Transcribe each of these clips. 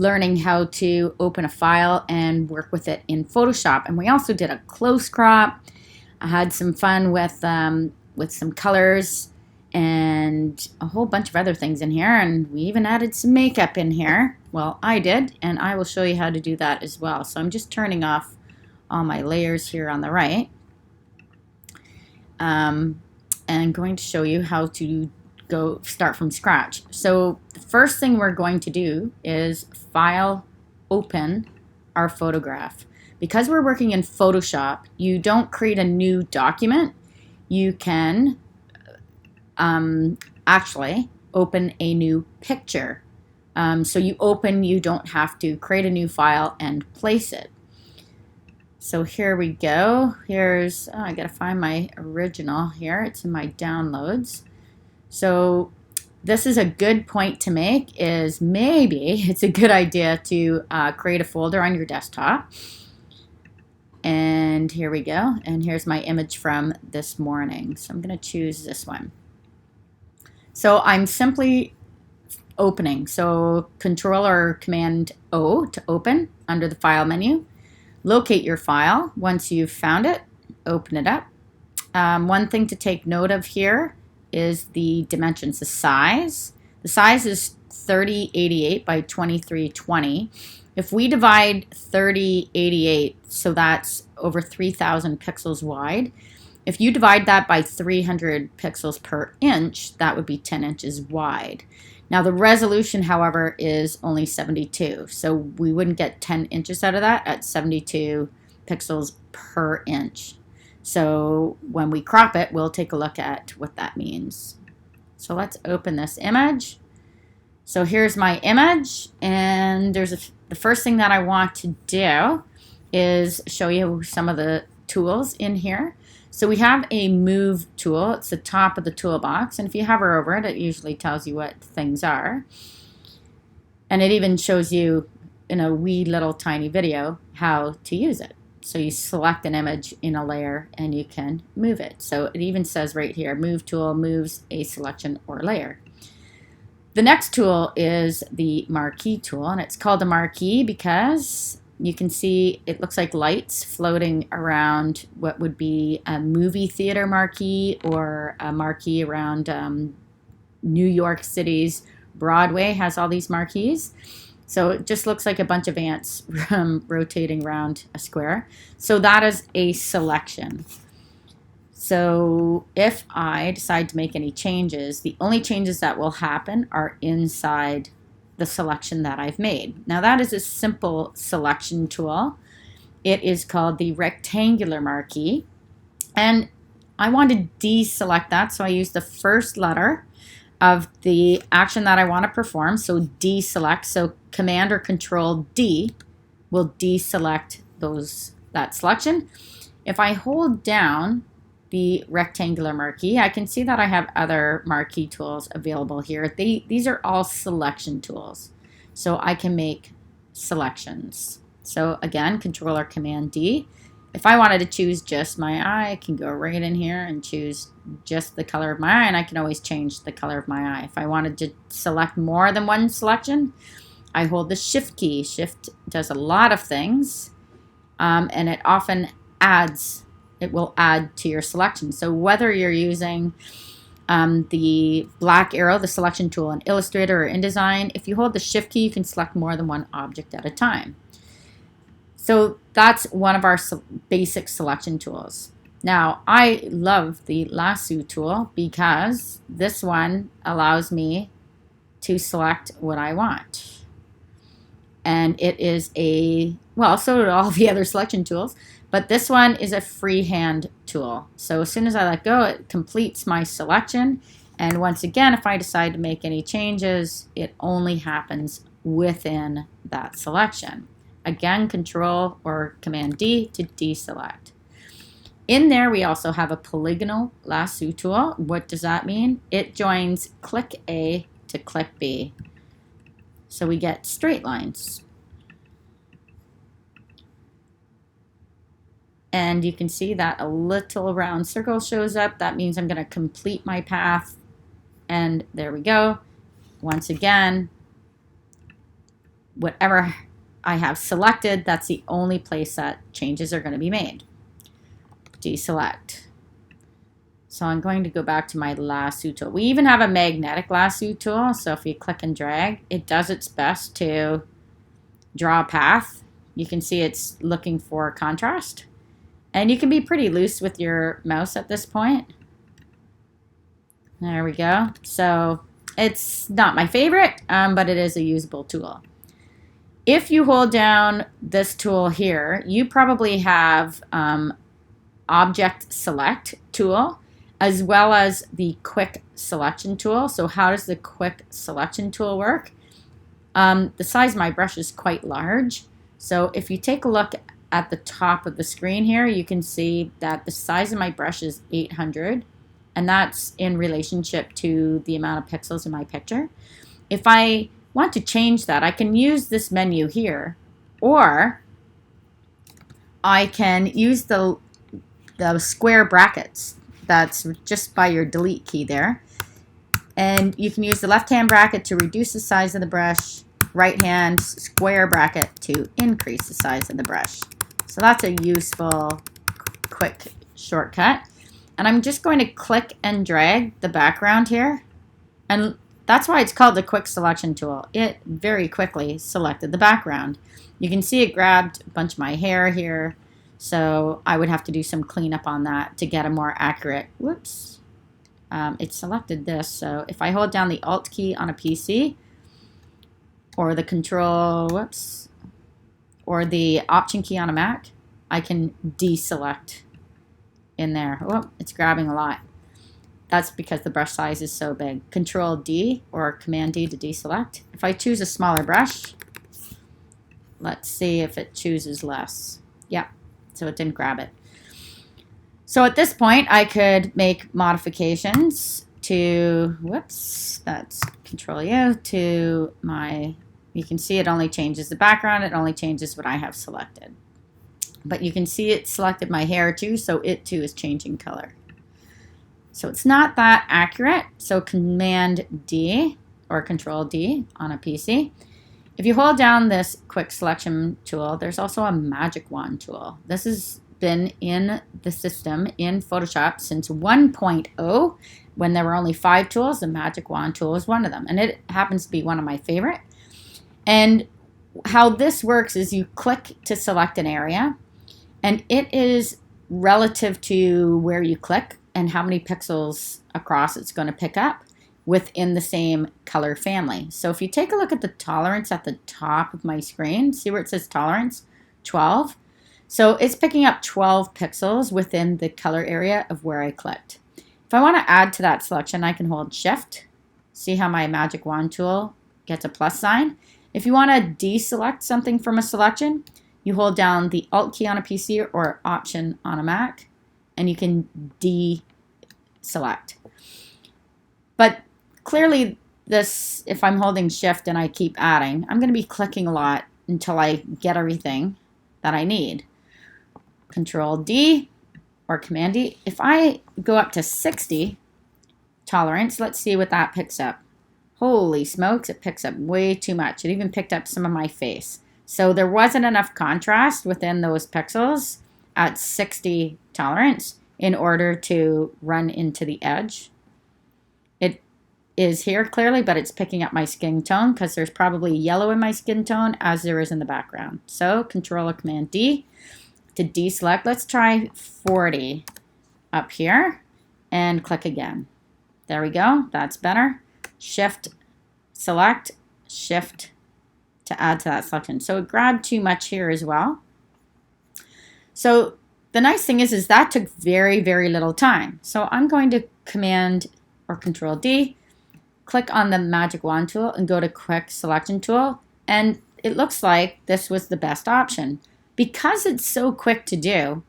learning how to open a file and work with it in Photoshop. And we also did a close crop. I had some fun with some colors and a whole bunch of other things in here, and we even added some makeup in here. Well, I did, and I will show you how to do that as well. So I'm just turning off all my layers here on the right, and going to show you how to start from scratch. So the first thing we're going to do is File, Open our photograph. Because we're working in Photoshop, you don't create a new document. You can actually open a new picture. So you don't have to create a new file and place it. So here we go. I gotta find my original here. It's in my downloads. So this is a good point to make, is maybe it's a good idea to create a folder on your desktop. And here we go. And here's my image from this morning. So I'm going to choose this one. So I'm simply opening. So Control or Command O to open under the File menu. Locate your file. Once you've found it, open it up. One thing to take note of here is the dimensions, the size. The size is 3088 by 2320. If we divide 3088, so that's over 3,000 pixels wide, if you divide that by 300 pixels per inch, that would be 10 inches wide. Now the resolution, however, is only 72, so we wouldn't get 10 inches out of that at 72 pixels per inch. So when we crop it, we'll take a look at what that means. So let's open this image. So here's my image, and the first thing that I want to do is show you some of the tools in here. So we have a move tool. It's the top of the toolbox, and if you hover over it, it usually tells you what things are. And it even shows you in a wee little tiny video how to use it. So you select an image in a layer and you can move it. So it even says right here, move tool moves a selection or layer. The next tool is the marquee tool, and it's called a marquee because you can see it looks like lights floating around what would be a movie theater marquee, or a marquee around New York City's Broadway has all these marquees. So it just looks like a bunch of ants rotating around a square. So that is a selection. So if I decide to make any changes, the only changes that will happen are inside the selection that I've made. Now that is a simple selection tool. It is called the rectangular marquee. And I want to deselect that, so I use the first letter of the action that I want to perform. So deselect. So Command or Control D will deselect that selection. If I hold down the rectangular marquee, I can see that I have other marquee tools available here. These are all selection tools. So I can make selections. So again, Control or Command D. If I wanted to choose just my eye, I can go right in here and choose just the color of my eye, and I can always change the color of my eye. If I wanted to select more than one selection, I hold the Shift key. Shift does a lot of things, and it often will add to your selection. So whether you're using the black arrow, the selection tool in Illustrator or InDesign, if you hold the Shift key, you can select more than one object at a time. So that's one of our basic selection tools. Now, I love the lasso tool because this one allows me to select what I want. And it is so do all the other selection tools, but this one is a freehand tool. So as soon as I let go, it completes my selection. And once again, if I decide to make any changes, it only happens within that selection. Again, Control or Command D to deselect. In there, we also have a polygonal lasso tool. What does that mean? It joins click A to click B. So we get straight lines. And you can see that a little round circle shows up. That means I'm going to complete my path. And there we go. Once again, whatever I have selected, that's the only place that changes are going to be made. Deselect. So I'm going to go back to my lasso tool. We even have a magnetic lasso tool, so if you click and drag, it does its best to draw a path. You can see it's looking for contrast. And you can be pretty loose with your mouse at this point. There we go. So it's not my favorite, but it is a usable tool. If you hold down this tool here, you probably have Object Select tool, as well as the Quick Selection tool. So how does the Quick Selection tool work? The size of my brush is quite large. So if you take a look at the top of the screen here, you can see that the size of my brush is 800, and that's in relationship to the amount of pixels in my picture. If I want to change that, I can use this menu here, or I can use the square brackets that's just by your delete key there. And you can use the left-hand bracket to reduce the size of the brush, right-hand square bracket to increase the size of the brush. So that's a useful, quick shortcut. And I'm just going to click and drag the background here. And that's why it's called the Quick Selection tool. It very quickly selected the background. You can see it grabbed a bunch of my hair here. So I would have to do some cleanup on that to get a more accurate, whoops. It selected this. So if I hold down the Alt key on a PC, or the Control, whoops, or the Option key on a Mac, I can deselect in there. Oh, it's grabbing a lot. That's because the brush size is so big. Control D or Command D to deselect. If I choose a smaller brush, let's see if it chooses less. Yep, so it didn't grab it. So at this point, I could make modifications to, whoops, that's Control U, to my, you can see it only changes the background, it only changes what I have selected. But you can see it selected my hair too, so it too is changing color. So it's not that accurate, so Command D or Control D on a PC. If you hold down this Quick Selection tool, there's also a Magic Wand tool. This has been in the system in Photoshop since 1.0. When there were only 5 tools, the Magic Wand tool is one of them. And it happens to be one of my favorite. And how this works is you click to select an area, and it is relative to where you click and how many pixels across it's going to pick up within the same color family. So if you take a look at the tolerance at the top of my screen, see where it says tolerance, 12. So it's picking up 12 pixels within the color area of where I clicked. If I want to add to that selection, I can hold Shift. See how my Magic Wand tool gets a plus sign? If you want to deselect something from a selection, you hold down the Alt key on a PC or Option on a Mac, and you can deselect. But clearly this, if I'm holding Shift and I keep adding, I'm going to be clicking a lot until I get everything that I need. Control D or Command D. If I go up to 60 tolerance, let's see what that picks up. Holy smokes, it picks up way too much. It even picked up some of my face. So there wasn't enough contrast within those pixels at 60 tolerance in order to run into the edge. It is here clearly, but it's picking up my skin tone because there's probably yellow in my skin tone as there is in the background. So Control or Command D to deselect. Let's try 40 up here and click again. There we go. That's better. Shift, select, Shift to add to that selection. So it grabbed too much here as well. So the nice thing is that took very, very little time. So I'm going to Command or Control D, click on the Magic Wand tool and go to Quick Selection tool. And it looks like this was the best option. Because it's so quick to do,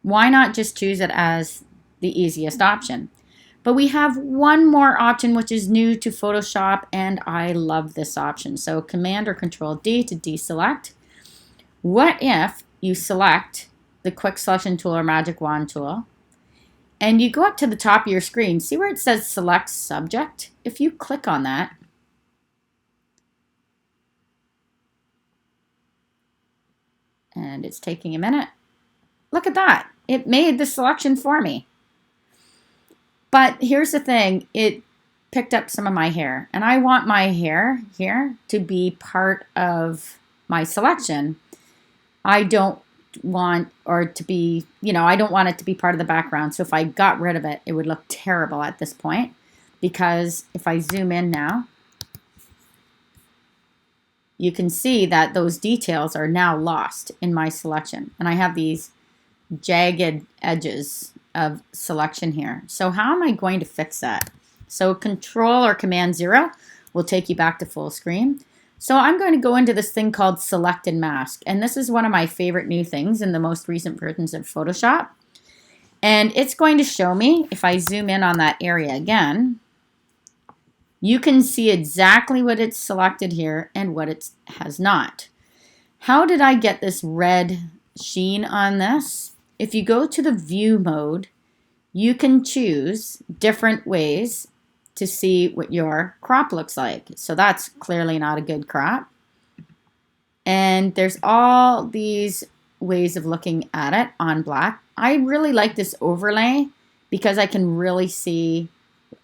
why not just choose it as the easiest option? But we have one more option which is new to Photoshop, and I love this option. So Command or Control D to deselect. What if you select the Quick Selection tool or Magic Wand tool, and you go up to the top of your screen, see where it says Select Subject? If you click on that, And it's taking a minute. Look at that. It made the selection for me. But here's the thing. It picked up some of my hair. And I want my hair here to be part of my selection. I don't want or to be, I don't want it to be part of the background. So if I got rid of it, it would look terrible at this point. Because if I zoom in now, you can see that those details are now lost in my selection. And I have these jagged edges of selection here. So how am I going to fix that? So Control or Command 0 will take you back to full screen. So I'm going to go into this thing called Select and Mask. And this is one of my favorite new things in the most recent versions of Photoshop. And it's going to show me, if I zoom in on that area again, you can see exactly what it's selected here and what it has not. How did I get this red sheen on this? If you go to the View mode, you can choose different ways to see what your crop looks like. So that's clearly not a good crop. And there's all these ways of looking at it on black. I really like this overlay because I can really see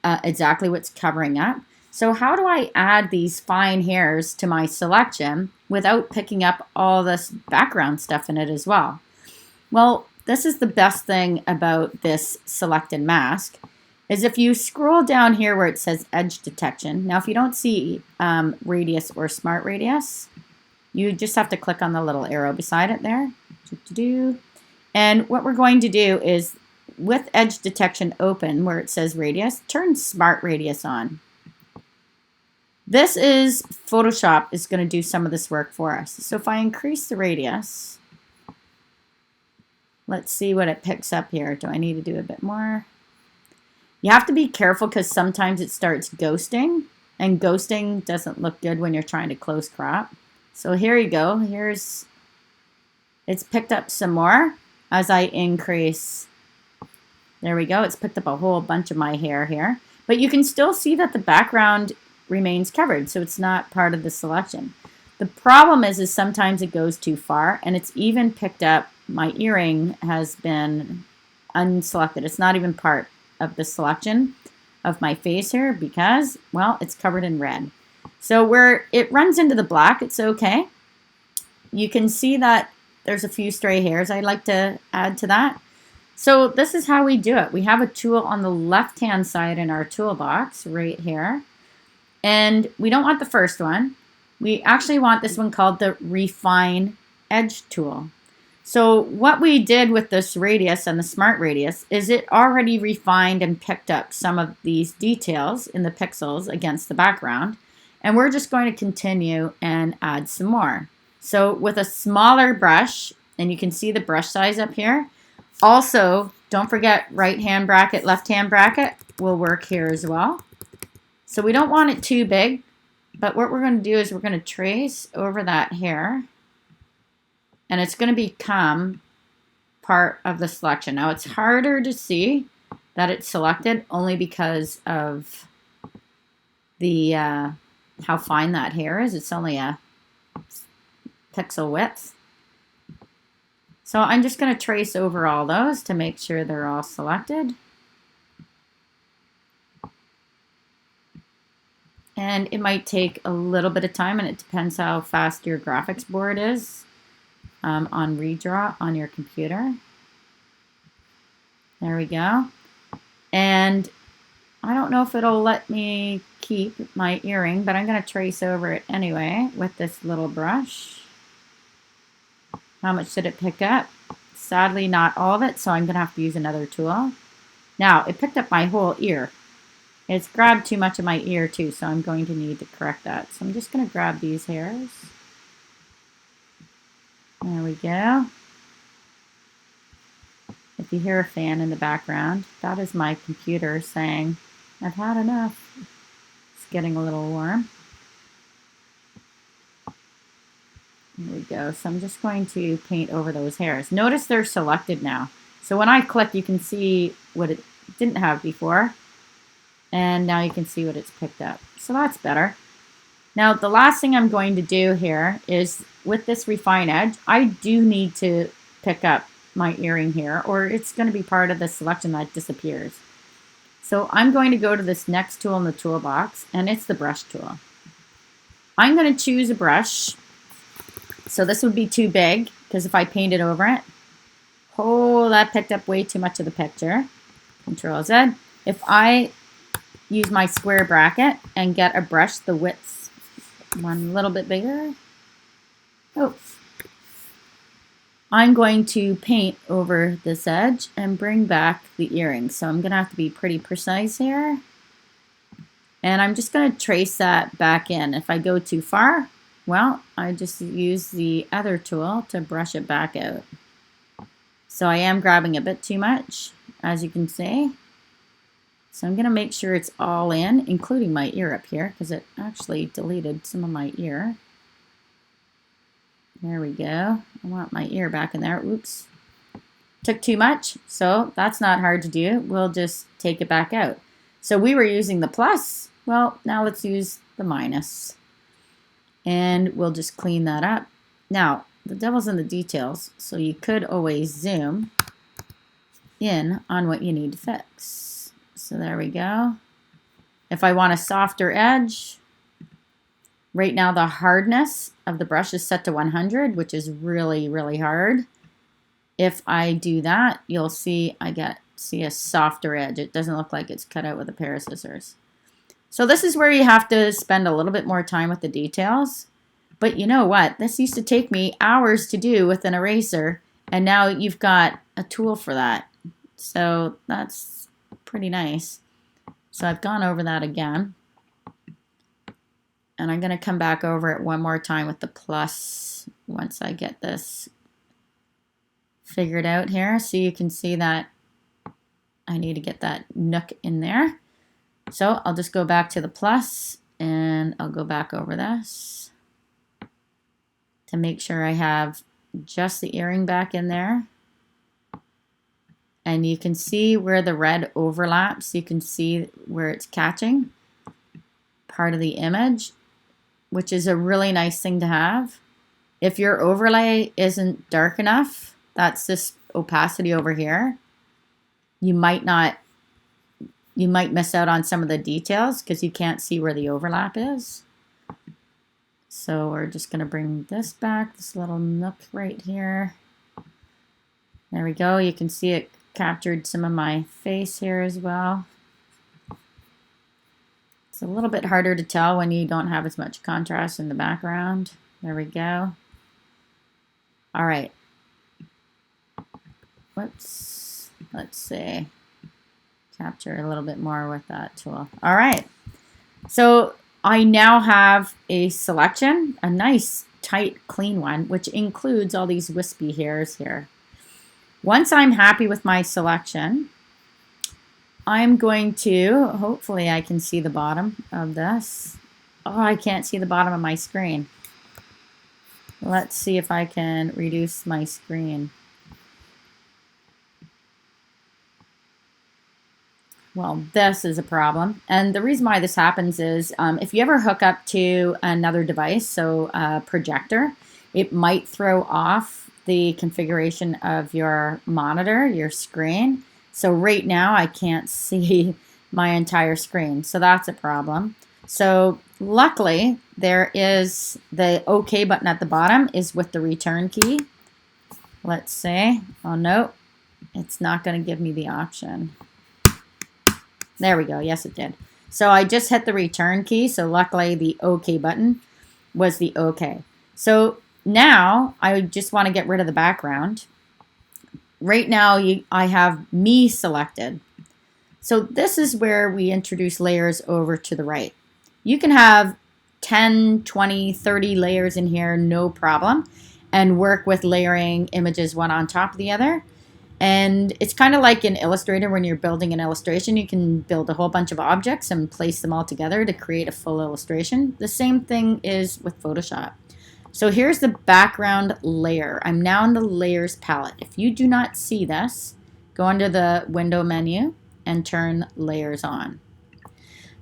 exactly what's covering up. So how do I add these fine hairs to my selection without picking up all this background stuff in it as well? Well, this is the best thing about this Select and Mask, is if you scroll down here where it says Edge Detection. Now, if you don't see Radius or Smart Radius, you just have to click on the little arrow beside it there. And what we're going to do is, with Edge Detection open, where it says Radius, turn Smart Radius on. This is, Photoshop is going to do some of this work for us. So if I increase the radius, let's see what it picks up here. Do I need to do a bit more? You have to be careful because sometimes it starts ghosting, and ghosting doesn't look good when you're trying to close crop. So here you go. It's picked up some more as I increase. There we go. It's picked up a whole bunch of my hair here. But you can still see that the background remains covered, so it's not part of the selection. The problem is sometimes it goes too far, and it's even picked up, my earring has been unselected. It's not even part of the selection of my face here because, well, it's covered in red. So where it runs into the black, it's okay. You can see that there's a few stray hairs I'd like to add to that. So this is how we do it. We have a tool on the left-hand side in our toolbox right here. And we don't want the first one. We actually want this one called the Refine Edge tool. So what we did with this radius and the Smart Radius is it already refined and picked up some of these details in the pixels against the background. And we're just going to continue and add some more. So with a smaller brush, and you can see the brush size up here. Also, don't forget right-hand bracket, left-hand bracket will work here as well. So we don't want it too big, but what we're going to do is we're going to trace over that hair, and it's going to become part of the selection. Now it's harder to see that it's selected only because of the how fine that hair is. It's only a pixel width. So I'm just going to trace over all those to make sure they're all selected. And it might take a little bit of time, and it depends how fast your graphics board is on redraw on your computer. There we go. And I don't know if it'll let me keep my earring, but I'm going to trace over it anyway with this little brush. How much did it pick up? Sadly, not all of it, so I'm going to have to use another tool. Now, it picked up my whole ear. It's grabbed too much of my ear too, so I'm going to need to correct that. So I'm just going to grab these hairs. There we go. If you hear a fan in the background, that is my computer saying, I've had enough. It's getting a little warm. There we go. So I'm just going to paint over those hairs. Notice they're selected now. So when I click, you can see what it didn't have before. And now you can see what it's picked up. So that's better. Now the last thing I'm going to do here is with this refine edge, I do need to pick up my earring here, or it's going to be part of the selection that disappears. So I'm going to go to this next tool in the toolbox, and it's the brush tool. I'm going to choose a brush. So this would be too big, because if I painted over it, oh, that picked up way too much of the picture. Control Z. If I use my square bracket and get a brush the width one a little bit bigger, oh, I'm going to paint over this edge and bring back the earring. So I'm going to have to be pretty precise here. And I'm just going to trace that back in. If I go too far, well, I just use the other tool to brush it back out. So I am grabbing a bit too much, as you can see. So I'm going to make sure it's all in, including my ear up here, because it actually deleted some of my ear. There we go. I want my ear back in there. Oops. Took too much, so that's not hard to do. We'll just take it back out. So we were using the plus. Well, now let's use the minus. And we'll just clean that up. Now, the devil's in the details, so you could always zoom in on what you need to fix. So there we go. If I want a softer edge, right now the hardness of the brush is set to 100, which is really, really hard. If I do that, you'll see I see a softer edge. It doesn't look like it's cut out with a pair of scissors. So this is where you have to spend a little bit more time with the details. But you know what? This used to take me hours to do with an eraser, and now you've got a tool for that. So that's pretty nice. So I've gone over that again. And I'm going to come back over it one more time with the plus once I get this figured out here. So you can see that I need to get that nook in there. So I'll just go back to the plus and I'll go back over this to make sure I have just the earring back in there. And you can see where the red overlaps. You can see where it's catching part of the image, which is a really nice thing to have. If your overlay isn't dark enough, that's this opacity over here, you might miss out on some of the details because you can't see where the overlap is. So we're just going to bring this back, this little nook right here. There we go. You can see it captured some of my face here as well. It's a little bit harder to tell when you don't have as much contrast in the background. There we go. All right. Whoops. Let's see. Capture a little bit more with that tool. All right. So I now have a selection, a nice, tight, clean one, which includes all these wispy hairs here. Once I'm happy with my selection, I'm going to, hopefully I can see the bottom of this. Oh, I can't see the bottom of my screen. Let's see if I can reduce my screen. Well, this is a problem. And the reason why this happens is if you ever hook up to another device, so a projector, it might throw off the configuration of your monitor, your screen. So right now I can't see my entire screen. So that's a problem. So luckily there is the OK button at the bottom is with the return key. Let's say, oh no, it's not going to give me the option. There we go. Yes, it did. So I just hit the return key. So luckily the OK button was the OK. So now I just want to get rid of the background. Right now I have me selected. So this is where we introduce layers over to the right. You can have 10, 20, 30 layers in here, no problem, and work with layering images one on top of the other. And it's kind of like in Illustrator when you're building an illustration, you can build a whole bunch of objects and place them all together to create a full illustration. The same thing is with Photoshop. So here's the background layer. I'm now in the layers palette. If you do not see this, go under the window menu and turn layers on.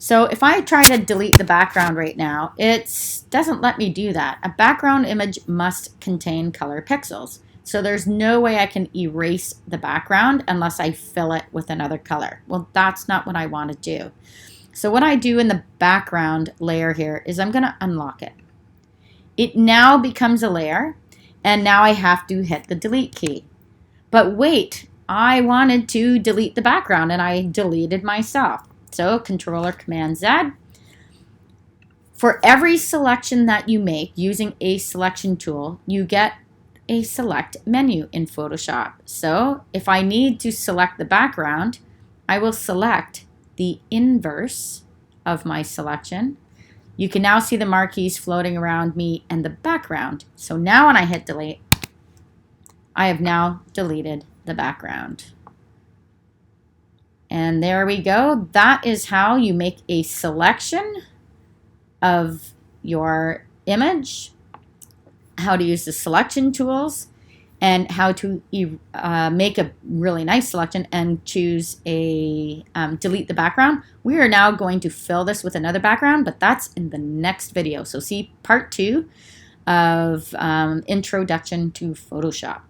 So if I try to delete the background right now, it doesn't let me do that. A background image must contain color pixels. So there's no way I can erase the background unless I fill it with another color. Well, that's not what I want to do. So what I do in the background layer here is I'm going to unlock it. It now becomes a layer, and now I have to hit the delete key. But wait, I wanted to delete the background and I deleted myself. So Control or Command Z. For every selection that you make using a selection tool, you get a select menu in Photoshop. So if I need to select the background, I will select the inverse of my selection. You can now see the marquees floating around me and the background. So now when I hit delete, I have now deleted the background. And there we go. That is how you make a selection of your image, how to use the selection tools, and how to make a really nice selection and choose a delete the background. We are now going to fill this with another background, but that's in the next video. So see part 2 of Introduction to Photoshop.